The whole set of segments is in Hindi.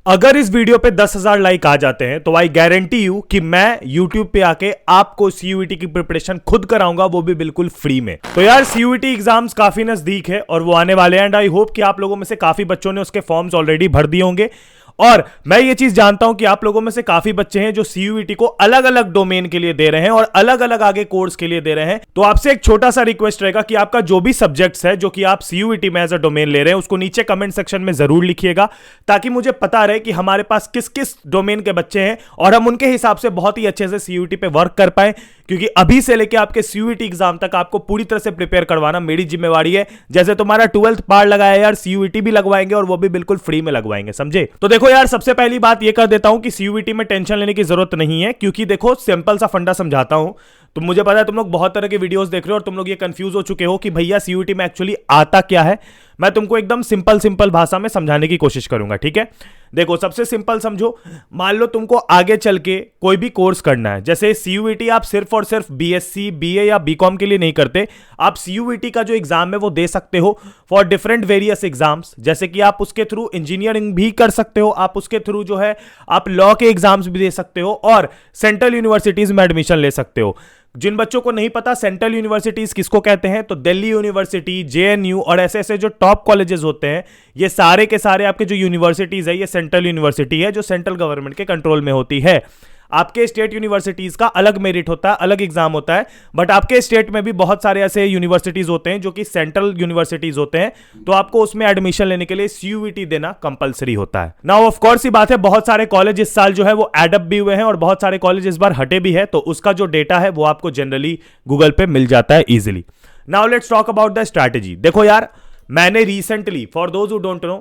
अगर इस वीडियो पे 10,000 लाइक आ जाते हैं तो आई गारंटी यू कि मैं YouTube पे आके आपको सीयूईटी की प्रिपरेशन खुद कराऊंगा, वो भी बिल्कुल फ्री में। तो यार सीयूईटी एग्जाम्स काफी नजदीक है और वो आने वाले हैं एंड आई होप कि आप लोगों में से काफी बच्चों ने उसके फॉर्म्स ऑलरेडी भर दिए होंगे। और मैं ये चीज जानता हूं कि आप लोगों में से काफी बच्चे हैं जो सीयूईटी को अलग अलग डोमेन के लिए दे रहे हैं और अलग अलग आगे कोर्स के लिए दे रहे हैं। तो आपसे एक छोटा सा रिक्वेस्ट रहेगा कि आपका जो भी सब्जेक्ट्स है जो कि आप सीयूईटी में एज अ डोमेन ले रहे हैं उसको नीचे कमेंट सेक्शन में जरूर लिखिएगा, ताकि मुझे पता रहे कि हमारे पास किस किस डोमेन के बच्चे हैं और हम उनके हिसाब से बहुत ही अच्छे से सीयूईटी पे वर्क कर पाए। क्योंकि अभी से लेके आपके सीयूईटी एग्जाम तक आपको पूरी तरह से प्रिपेयर करवाना मेरी जिम्मेवारी है। जैसे तुम्हारा 12th पार लगाया यार, सीयूईटी भी लगवाएंगे और वो भी बिल्कुल फ्री में लगवाएंगे, समझे। तो देखो यार, सबसे पहली बात ये कर देता हूं कि सीयूईटी में टेंशन लेने की जरूरत नहीं है, क्योंकि देखो सिंपल सा फंडा समझाता हूं। तो मुझे पता है तुम लोग बहुत तरह के वीडियोस देख रहे हो और तुम लोग ये कंफ्यूज हो चुके हो कि भैया सीयूईटी में एक्चुअली आता क्या है। मैं तुमको एकदम सिंपल भाषा में समझाने की कोशिश करूंगा, ठीक है। देखो सबसे सिंपल समझो, मान लो तुमको आगे चल के कोई भी कोर्स करना है। जैसे सीयूईटी आप सिर्फ और सिर्फ बीएससी, बीए या बीकॉम के लिए नहीं करते। आप सीयूईटी का जो एग्जाम है वो दे सकते हो फॉर डिफरेंट वेरियस एग्जाम्स। जैसे कि आप उसके थ्रू इंजीनियरिंग भी कर सकते हो, आप उसके थ्रू जो है आप लॉ के एग्जाम्स भी दे सकते हो और सेंट्रल यूनिवर्सिटीज में एडमिशन ले सकते हो। जिन बच्चों को नहीं पता सेंट्रल यूनिवर्सिटीज किसको कहते हैं, तो दिल्ली यूनिवर्सिटी, जेएनयू और ऐसे ऐसे जो टॉप कॉलेजेस होते हैं, ये सारे के सारे आपके जो यूनिवर्सिटीज है ये सेंट्रल यूनिवर्सिटी है जो सेंट्रल गवर्नमेंट के कंट्रोल में होती है। आपके स्टेट यूनिवर्सिटीज का अलग मेरिट होता है, अलग एग्जाम होता है, बट आपके स्टेट में भी बहुत सारे ऐसे यूनिवर्सिटीज होते हैं जो कि सेंट्रल यूनिवर्सिटीज होते हैं। तो आपको उसमें एडमिशन लेने के लिए सीयूईटी देना कंपलसरी होता है। नाउ ऑफ कोर्स ही बात है, बहुत सारे कॉलेज इस साल जो है वो एड अप भी हुए हैं और बहुत सारे कॉलेज इस बार हटे भी है। तो उसका जो डेटा है वो आपको जनरली गूगल पे मिल जाता है easily. Now let's talk about the strategy. देखो यार, मैंने recently, for those who don't know,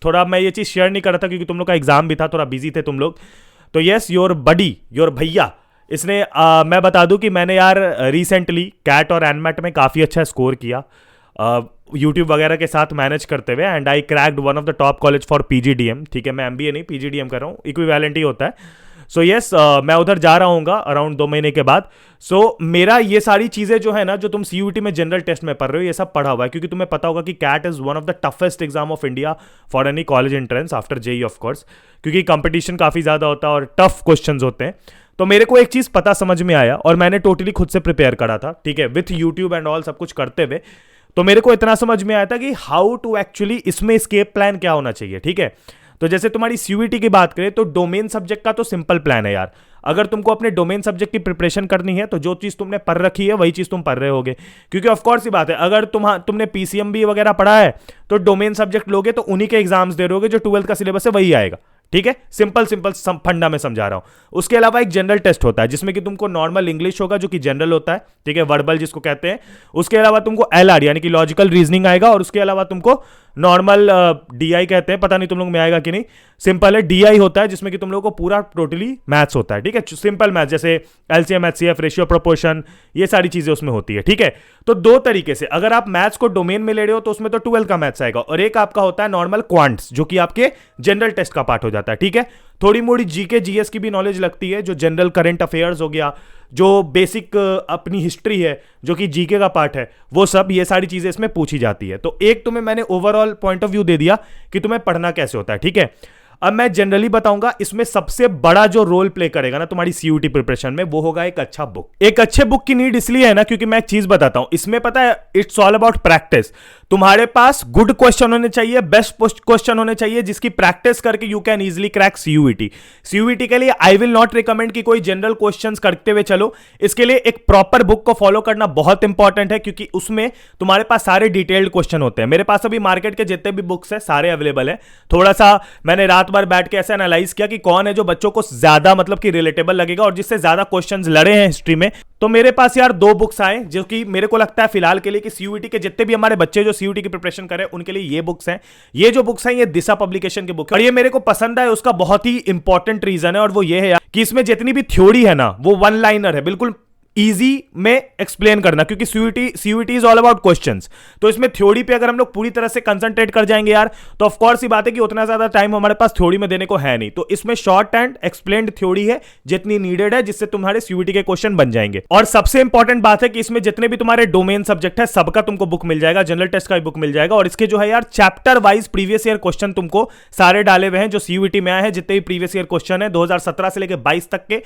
थोड़ा मैं ये चीज शेयर नहीं कर रहा था क्योंकि तुम लोग का एग्जाम भी था, थोड़ा बिजी थे तुम लोग। तो यस, योर बडी, योर भैया, इसने मैं बता दूं कि मैंने यार रिसेंटली कैट और एनमेट में काफ़ी अच्छा स्कोर किया यूट्यूब वगैरह के साथ मैनेज करते हुए, and I cracked one of the top college for PGDM. ठीक है, मैं एमबीए नहीं पीजीडीएम कर रहा हूँ, इक्विवेलेंट ही होता है। सो यस, मैं उधर जा रहा हूँ अराउंड 2 महीने के बाद। सो मेरा ये सारी चीज़ें जो है ना, जो तुम सीयूईटी में जनरल टेस्ट में पढ़ रहे हो, ये सब पढ़ा हुआ है, क्योंकि तुम्हें पता होगा कि CAT is one of the toughest exam of India for any college entrance after JEE of course, क्योंकि कंपटीशन काफ़ी ज़्यादा होता है और टफ क्वेश्चन होते हैं। तो मेरे को एक चीज़ पता समझ में आया और मैंने टोटली खुद से प्रिपेयर करा था, ठीक है, विथ यूट्यूब एंड ऑल सब कुछ करते हुए। तो मेरे को इतना समझ में आया था कि हाउ टू एक्चुअली इसमें स्केप प्लान क्या होना चाहिए, ठीक है। तो जैसे तुम्हारी सीयूईटी की बात करें तो डोमेन सब्जेक्ट का तो सिंपल प्लान है यार। अगर तुमको अपने डोमेन सब्जेक्ट की प्रिपरेशन करनी है तो जो चीज तुमने पढ़ रखी है वही चीज तुम पढ़ रहे होगे, क्योंकि ऑफ कोर्स ही बात है, अगर तुमने पीसीएमबी वगैरह पढ़ा है तो डोमेन सब्जेक्ट लोगे तो उन्हीं के एग्जाम्स दे रहोगे, जो 12th का सिलेबस है वही आएगा, ठीक है। सिंपल फंडा में समझा रहा हूं। उसके अलावा एक जनरल टेस्ट होता है जिसमें कि तुमको नॉर्मल इंग्लिश होगा जो कि जनरल होता है, ठीक है, वर्बल जिसको कहते हैं। उसके अलावा तुमको एलआर यानी कि लॉजिकल रीजनिंग आएगा और उसके अलावा तुमको नॉर्मल डीआई कहते हैं, पता नहीं तुम लोग में आएगा कि नहीं, सिंपल है डीआई होता है जिसमें कि तुम लोगों को पूरा टोटली मैथ्स होता है, ठीक है, सिंपल मैथ्स जैसे एलसीएम, एचसीएफ, रेशियो, प्रोपोर्शन, ये सारी चीजें उसमें होती है, ठीक है। तो दो तरीके से अगर आप मैथ्स को डोमेन में ले रहे हो तो उसमें तो 12th का मैथ्स आएगा और एक आपका होता है नॉर्मल क्वांट्स जो कि आपके जनरल टेस्ट का पार्ट हो जाता है, ठीक है। थोड़ी मोड़ी जीके जीएस की भी नॉलेज लगती है, जो जनरल करंट अफेयर्स हो गया, जो बेसिक अपनी हिस्ट्री है जो कि जीके का पार्ट है, वो सब ये सारी चीजें इसमें पूछी जाती है। तो एक तुम्हें मैंने ओवरऑल पॉइंट ऑफ व्यू दे दिया कि तुम्हें पढ़ना कैसे होता है, ठीक है। अब मैं जनरली बताऊंगा, इसमें सबसे बड़ा जो रोल प्ले करेगा ना तुम्हारी सीयूईटी प्रिपरेशन में वो होगा एक अच्छा बुक। एक अच्छे बुक की नीड इसलिए है ना क्योंकि मैं एक चीज बताता हूं, इसमें पता है इट्स ऑल अबाउट प्रैक्टिस। तुम्हारे पास गुड क्वेश्चन होने चाहिए, बेस्ट क्वेश्चन होने चाहिए जिसकी प्रैक्टिस करके you can easily crack CUET. CUET के लिए आई विल नॉट रिकमेंड कि कोई जनरल क्वेश्चंस करते हुए चलो, इसके लिए एक प्रॉपर बुक को फॉलो करना बहुत इंपॉर्टेंट है, क्योंकि उसमें तुम्हारे पास सारे डिटेल्ड क्वेश्चन होते हैं। मेरे पास अभी मार्केट के जितने भी बुक्स है सारे अवेलेबल है। थोड़ा सा मैंने रात भर बैठ के ऐसे एनालाइज किया कि कौन है जो बच्चों को ज्यादा मतलब कि रिलेटेबल लगेगा और जिससे ज्यादा क्वेश्चंस लड़े हैं हिस्ट्री में। तो मेरे पास यार 2 बुक्स आए जो कि मेरे को लगता है फिलहाल के लिए कि सीयूईटी के जितने भी हमारे बच्चे जो सीयूईटी की प्रिपरेशन कर रहे हैं उनके लिए ये बुक्स हैं। ये जो बुक्स हैं ये दिशा पब्लिकेशन की बुक है और ये मेरे को पसंद है, उसका बहुत ही इंपॉर्टेंट रीजन है और वो ये है यार कि इसमें जितनी भी थ्योरी है ना वो वन लाइनर है, बिल्कुल इजी में एक्सप्लेन करना, क्योंकि CUET is all about questions. तो इसमें थ्योरी पे अगर हम लोग पूरी तरह से कंसंट्रेट कर जाएंगे यार, तो ऑफ कोर्स ही बात है कि उतना ज्यादा टाइम हमारे पास थ्योरी में देने को है नहीं। तो इसमें शॉर्ट एंड एक्सप्लेन्ड थ्योरी है जितनी नीडेड है, जिससे तुम्हारे सीयूईटी के क्वेश्चन बन जाएंगे। और सबसे इंपॉर्टेंट बात है कि इसमें जितने भी तुम्हारे डोमेन सब्जेक्ट है सबका तुमको बुक मिल जाएगा, जनरल टेस्ट का भी बुक मिल जाएगा। और इसके जो है यार chapter wise previous year question तुमको सारे डाले हुए हैं जो सीयूईटी में आए हैं। जितने भी प्रीवियस ईयर क्वेश्चन है 2017 से लेकर 22 तक के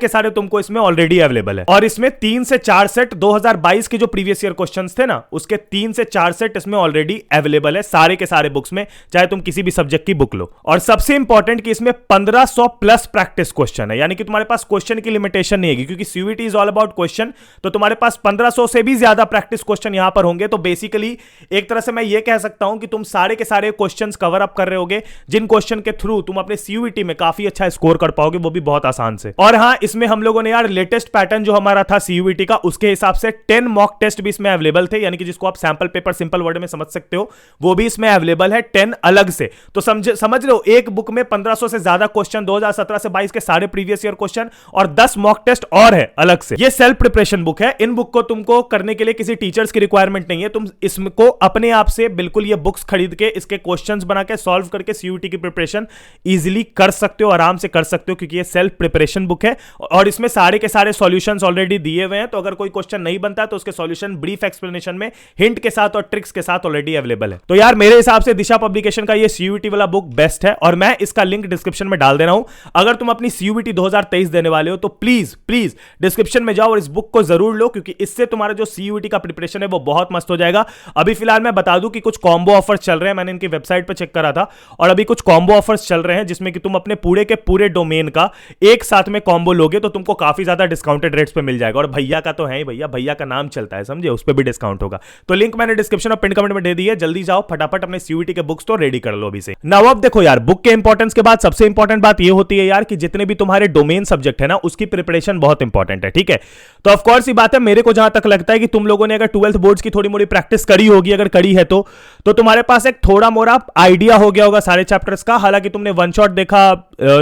सारे तुमको इसमें ऑलरेडी अवेलेबल है। और इसमें 3 से 4 सेट 2022 के जो प्रीवियस ईयर क्वेश्चंस थे ना, उसके 3 से 4 सेट इसमें ऑलरेडी अवेलेबल है सारे के सारे बुक्स में, चाहे तुम किसी भी सब्जेक्ट की बुक लो। और सबसे इंपॉर्टेंट कि इसमें 1500 प्लस प्रैक्टिस क्वेश्चन है, यानी कि तुम्हारे पास क्वेश्चन की लिमिटेशन नहीं है, क्योंकि CUET is all about question. तो तुम्हारे पास 1500 से भी ज्यादा प्रैक्टिस क्वेश्चन यहां पर होंगे। तो बेसिकली एक तरह से मैं ये कह सकता हूं कि तुम सारे के सारे क्वेश्चन कवर अप कर रहे होगे, जिन क्वेश्चन के थ्रू तुम अपने सीयूईटी में काफी अच्छा स्कोर कर पाओगे, वो भी बहुत आसान से। और हां, इसमें हम लोगों ने यार लेटेस्ट पैटर्न जो हमारा था सीयूईटी का, उसके हिसाब से 10 मॉक टेस्ट भी इसमें अवेलेबल थे, यानी कि जिसको आप सैंपल पेपर सिंपल वर्ड में समझ सकते हो, वो भी इसमें अवेलेबल है 10 अलग से। तो समझ रहे हो, एक बुक में 1500 से ज्यादा क्वेश्चन, 2017 से 22 के सारे प्रीवियस ईयर क्वेश्चन और 10 मॉक टेस्ट और है अलग से। ये सेल्फ प्रिपरेशन बुक है। इन बुक को तुमको करने के लिए किसी टीचर्स की रिक्वायरमेंट नहीं है। तुम इसको अपने आप से बिल्कुल ये बुक्स खरीद के इसके क्वेश्चंस बना के सॉल्व करके सीयूईटी की प्रिपरेशन इजीली कर सकते हो, आराम से कर सकते हो, क्योंकि ये सेल्फ प्रिपरेशन बुक है और इसमें सारे के सारे सॉल्यूशंस ऑलरेडी दिए हुए हैं। तो अगर कोई क्वेश्चन नहीं बनता है तो उसके सॉल्यूशन ब्रीफ एक्सप्लेनेशन में हिंट के साथ और ट्रिक्स के साथ ऑलरेडी अवेलेबल है। तो यार मेरे हिसाब से दिशा पब्लिकेशन का ये सीयूईटी वाला बुक बेस्ट है और मैं इसका लिंक डिस्क्रिप्शन में डाल दे रहा हूं। अगर तुम अपनी सीयूईटी 2023 देने वाले हो तो प्लीज डिस्क्रिप्शन में जाओ और इस बुक को जरूर लो, क्योंकि इससे तुम्हारा जो सीयूईटी का प्रिपरेशन है वो बहुत मस्त हो जाएगा। अभी फिलहाल मैं बता दूं कि कुछ कॉम्बो ऑफर्स चल रहे हैं, मैंने इनकी वेबसाइट पर चेक करा था, और अभी कुछ कॉम्बो ऑफर्स चल रहे हैं जिसमें कि तुम अपने पूरे के पूरे डोमेन का एक साथ में कॉम्बो लोगे तो तुमको काफी ज्यादा डिस्काउंटेड रेट्स पे मिल जाएगा। और भैया का तो है ही, भैया का नाम चलता है, समझे, उस पर भी डिस्काउंट होगा। तो लिंक मैंने डिस्क्रिप्शन और पिन कमेंट में दे दी है, जल्दी जाओ फटाफट अपने सीयूईटी के बुक्स तो रेडी कर लो अभी से। नाउ अब देखो यार, बुक के इंपॉर्टेंस के बाद सबसे इंपॉर्टेंट बात ये होती है यार कि जितने भी तुम्हारे डोमेन सब्जेक्ट है ना, उसकी प्रिपरेशन बहुत इंपॉर्टेंट है, ठीक है। तो ऑफ कोर्स ये बात है, मेरे को जहां तक लगता है कि तुम लोगों ने अगर 12th बोर्ड्स की थोड़ी मोड़ी प्रैक्टिस करी होगी, अगर करी है तो तुम्हारे पास एक थोड़ा मोड़ा आइडिया हो गया होगा सारे चैप्टर्स का। हालांकि तुमने वन शॉट देखा,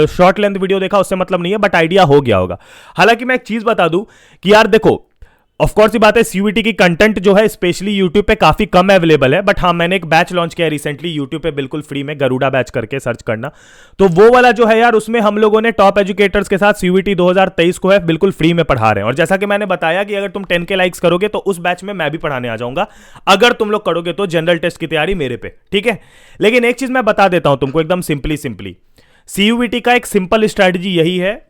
शॉर्ट लेंथ वीडियो देखा, उससे मतलब नहीं है, बट आइडिया हो गया होगा। हालांकि मैं एक चीज बता दूं कि यार देखो, ऑफ कोर्स ये बात है, सीयूईटी की कंटेंट जो है स्पेशली यूट्यूब पे काफी कम अवेलेबल है, बट हाँ मैंने एक बैच लॉन्च किया रिसेंटली यूट्यूब पे बिल्कुल फ्री में, गरुड़ा बैच करके सर्च करना। तो वो वाला जो है यार, उसमें हम लोगों ने टॉप एजुकेटर्स के साथ सीयूईटी 2023 को है बिल्कुल फ्री में पढ़ा रहे हैं। और जैसा कि मैंने बताया कि अगर तुम 10K लाइक्स करोगे तो उस बैच में मैं भी पढ़ाने आ जाऊंगा, अगर तुम लोग करोगे तो जनरल टेस्ट की तैयारी मेरे पे, ठीक है। लेकिन एक चीज मैं बता देता हूं तुमको एकदम सिंपली, सीयूईटी का एक सिंपल स्ट्रेटजी यही है,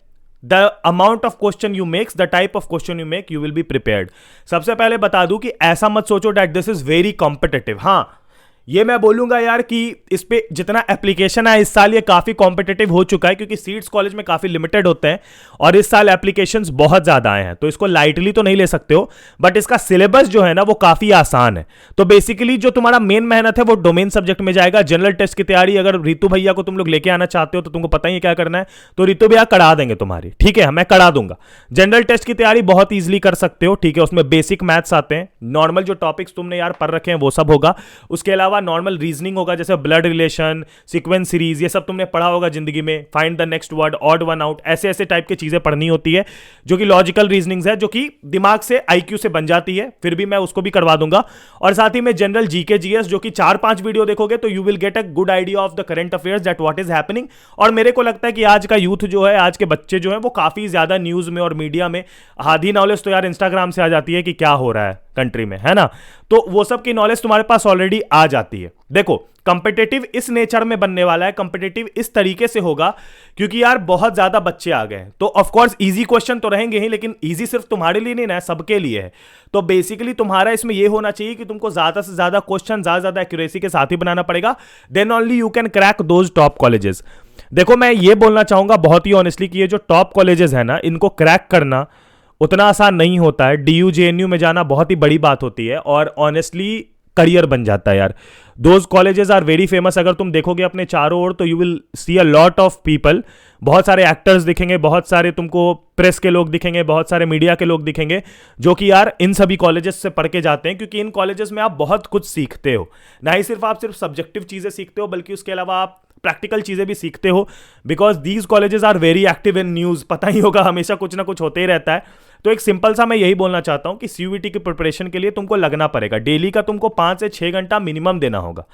The amount of question you make, the type of question you make, you will be prepared। सबसे पहले बता दूं कि ऐसा मत सोचो that this is very competitive। हाँ, ये मैं बोलूंगा यार कि इस पे जितना एप्लीकेशन है इस साल ये काफी कॉम्पिटिटिव हो चुका है, क्योंकि सीट्स कॉलेज में काफी लिमिटेड होते हैं और इस साल एप्लीकेशंस बहुत ज्यादा आए हैं। तो इसको लाइटली तो नहीं ले सकते हो, बट इसका सिलेबस जो है ना वो काफी आसान है। तो बेसिकली जो तुम्हारा मेन मेहनत है वो डोमेन सब्जेक्ट में जाएगा। जनरल टेस्ट की तैयारी अगर रितु भैया को तुम लोग लेके आना चाहते हो तो तुमको पता ही क्या करना है, तो रितु भैया करा देंगे तुम्हारी, ठीक है, मैं करा दूंगा। जनरल टेस्ट की तैयारी बहुत ईजिली कर सकते हो, ठीक है, उसमें बेसिक मैथ्स आते हैं, नॉर्मल जो टॉपिक्स तुमने यार पढ़ रखे हैं वो सब होगा, उसके अलावा नॉर्मल रीजनिंग होगा, जैसे ब्लड रिलेशन, सीक्वेंस सीरीज, ये सब तुमने पढ़ा होगा जिंदगी में, find the next word, odd one out, ऐसे ऐसे टाइप की चीजें पढ़नी होती है जो कि लॉजिकल रीजनिंग्स है, जो कि दिमाग से आईक्यू से बन जाती है, फिर भी मैं उसको भी करवा दूंगा। और साथ ही में जनरल जीके जीएस, जो कि 4-5 वीडियो देखोगे तो you will get a good idea of the current affairs, that what is happening. और मेरे को लगता है कि आज का यूथ जो है, आज के बच्चे जो है, वो काफी ज्यादा न्यूज में और मीडिया में, आधी नॉलेज तो यार इंस्टाग्राम से आ जाती है कि क्या हो रहा है कंट्री में, है ना, तो वो सब की नॉलेज तुम्हारे पास ऑलरेडी आ जाती है। देखो, कंपिटेटिव इस नेचर में बनने वाला है, कंपिटेटिव इस तरीके से होगा क्योंकि यार बहुत ज्यादा बच्चे आ गए हैं। तो ऑफ कोर्स इजी क्वेश्चन तो रहेंगे ही, लेकिन इजी सिर्फ तुम्हारे लिए नहीं ना, सबके लिए है। तो बेसिकली तुम्हारा इसमें यह होना चाहिए कि तुमको ज्यादा से ज्यादा क्वेश्चन ज्यादा एक्यूरेसी के साथ ही बनाना पड़ेगा, then only you can crack those top colleges. देखो, मैं ये बोलना चाहूंगा बहुत ही ऑनेस्टली कि ये जो टॉप कॉलेजेस है ना, इनको क्रैक करना उतना आसान नहीं होता है। डीयू जेएनयू में जाना बहुत ही बड़ी बात होती है और ऑनेस्टली करियर बन जाता है यार। Those colleges are very famous. अगर तुम देखोगे अपने चारों ओर तो you will see a lot of people, बहुत सारे एक्टर्स दिखेंगे, बहुत सारे तुमको प्रेस के लोग दिखेंगे, बहुत सारे मीडिया के लोग दिखेंगे, जो कि यार इन सभी कॉलेजेस से पढ़ के जाते हैं, क्योंकि इन कॉलेजेस में आप बहुत कुछ सीखते हो। ना ही सिर्फ आप सिर्फ सब्जेक्टिव चीजें सीखते हो, बल्कि उसके अलावा आप प्रैक्टिकल चीजें भी सीखते हो, because these colleges are very active in news. पता ही होगा, हमेशा कुछ ना कुछ होते ही रहता है। तो एक सिंपल सा मैं यही बोलना चाहता हूं कि सीयूईटी की प्रिपरेशन के लिए तुमको लगना पड़ेगा, डेली का तुमको 5 से 6 घंटा मिनिमम देना होगा,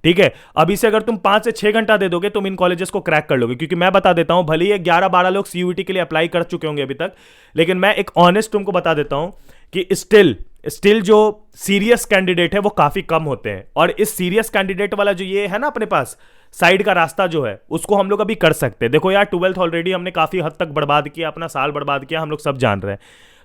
ठीक है। अभी से अगर तुम 5 से 6 घंटा दे दोगे तुम इन कॉलेजेस को क्रैक कर लोगे, क्योंकि मैं बता देता हूं, भले ही 11-12 लोग सीयूईटी के लिए अप्लाई कर चुके होंगे अभी तक, लेकिन मैं एक ऑनेस्ट तुमको बता देता हूं कि स्टिल जो सीरियस कैंडिडेट है वो काफी कम होते हैं, और इस सीरियस कैंडिडेट वाला जो ये है ना अपने पास साइड का रास्ता जो है उसको हम लोग अभी कर सकते हैं। देखो यार, 12th ऑलरेडी हमने काफी हद तक बर्बाद किया, अपना साल बर्बाद किया, हम लोग सब जान रहे हैं।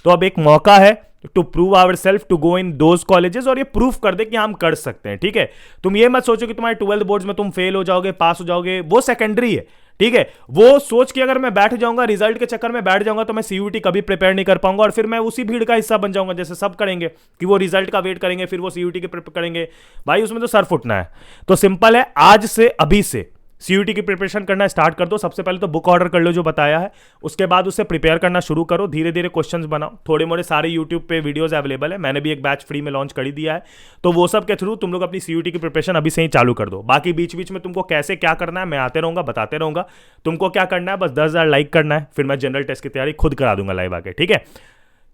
तो अब एक मौका है to prove our self to go in those colleges, और ये प्रूफ कर दे कि हम कर सकते हैं, ठीक है। तुम ये मत सोचो कि तुम्हारे 12th बोर्ड्स में तुम फेल हो जाओगे, पास हो जाओगे, वो सेकेंडरी है, ठीक है। वो सोच के अगर मैं बैठ जाऊंगा, रिजल्ट के चक्कर में बैठ जाऊंगा, तो मैं सीयूईटी कभी प्रिपेयर नहीं कर पाऊंगा, और फिर मैं उसी भीड़ का हिस्सा बन जाऊंगा जैसे सब करेंगे कि वो रिजल्ट का वेट करेंगे फिर वो सीयूईटी के प्रिपेयर करेंगे। भाई उसमें तो सर फुटना है। तो सिंपल है, आज से अभी से सीयूईटी की प्रिपरेशन करना स्टार्ट कर दो। सबसे पहले तो बुक ऑर्डर कर लो जो बताया है, उसके बाद उससे प्रिपेयर करना शुरू करो, धीरे धीरे क्वेश्चंस बनाओ, थोड़े मोड़े सारे यूट्यूब पे वीडियोस अवेलेबल है, मैंने भी एक बैच फ्री में लॉन्च कर ही दिया है, तो वो सब के थ्रू तुम लोग अपनी सीयूईटी की प्रिपरेशन अभी से ही चालू कर दो। बाकी बीच बीच में तुमको कैसे क्या करना है मैं आते रहूंगा, बताते रहूंगा। तुमको क्या करना है, बस 10,000 लाइक करना है, फिर मैं जनरल टेस्ट की तैयारी खुद करा दूंगा लाइव आके, ठीक है।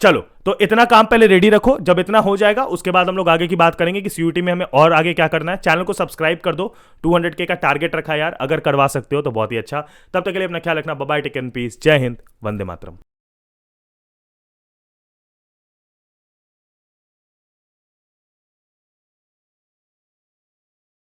चलो, तो इतना काम पहले रेडी रखो, जब इतना हो जाएगा उसके बाद हम लोग आगे की बात करेंगे कि सीयूईटी में हमें और आगे क्या करना है। चैनल को सब्सक्राइब कर दो, 200K का टारगेट रखा यार, अगर करवा सकते हो तो बहुत ही अच्छा। तब तक के लिए अपना ख्याल रखना, bye bye, take care, peace, जय हिंद, वंदे मातरम।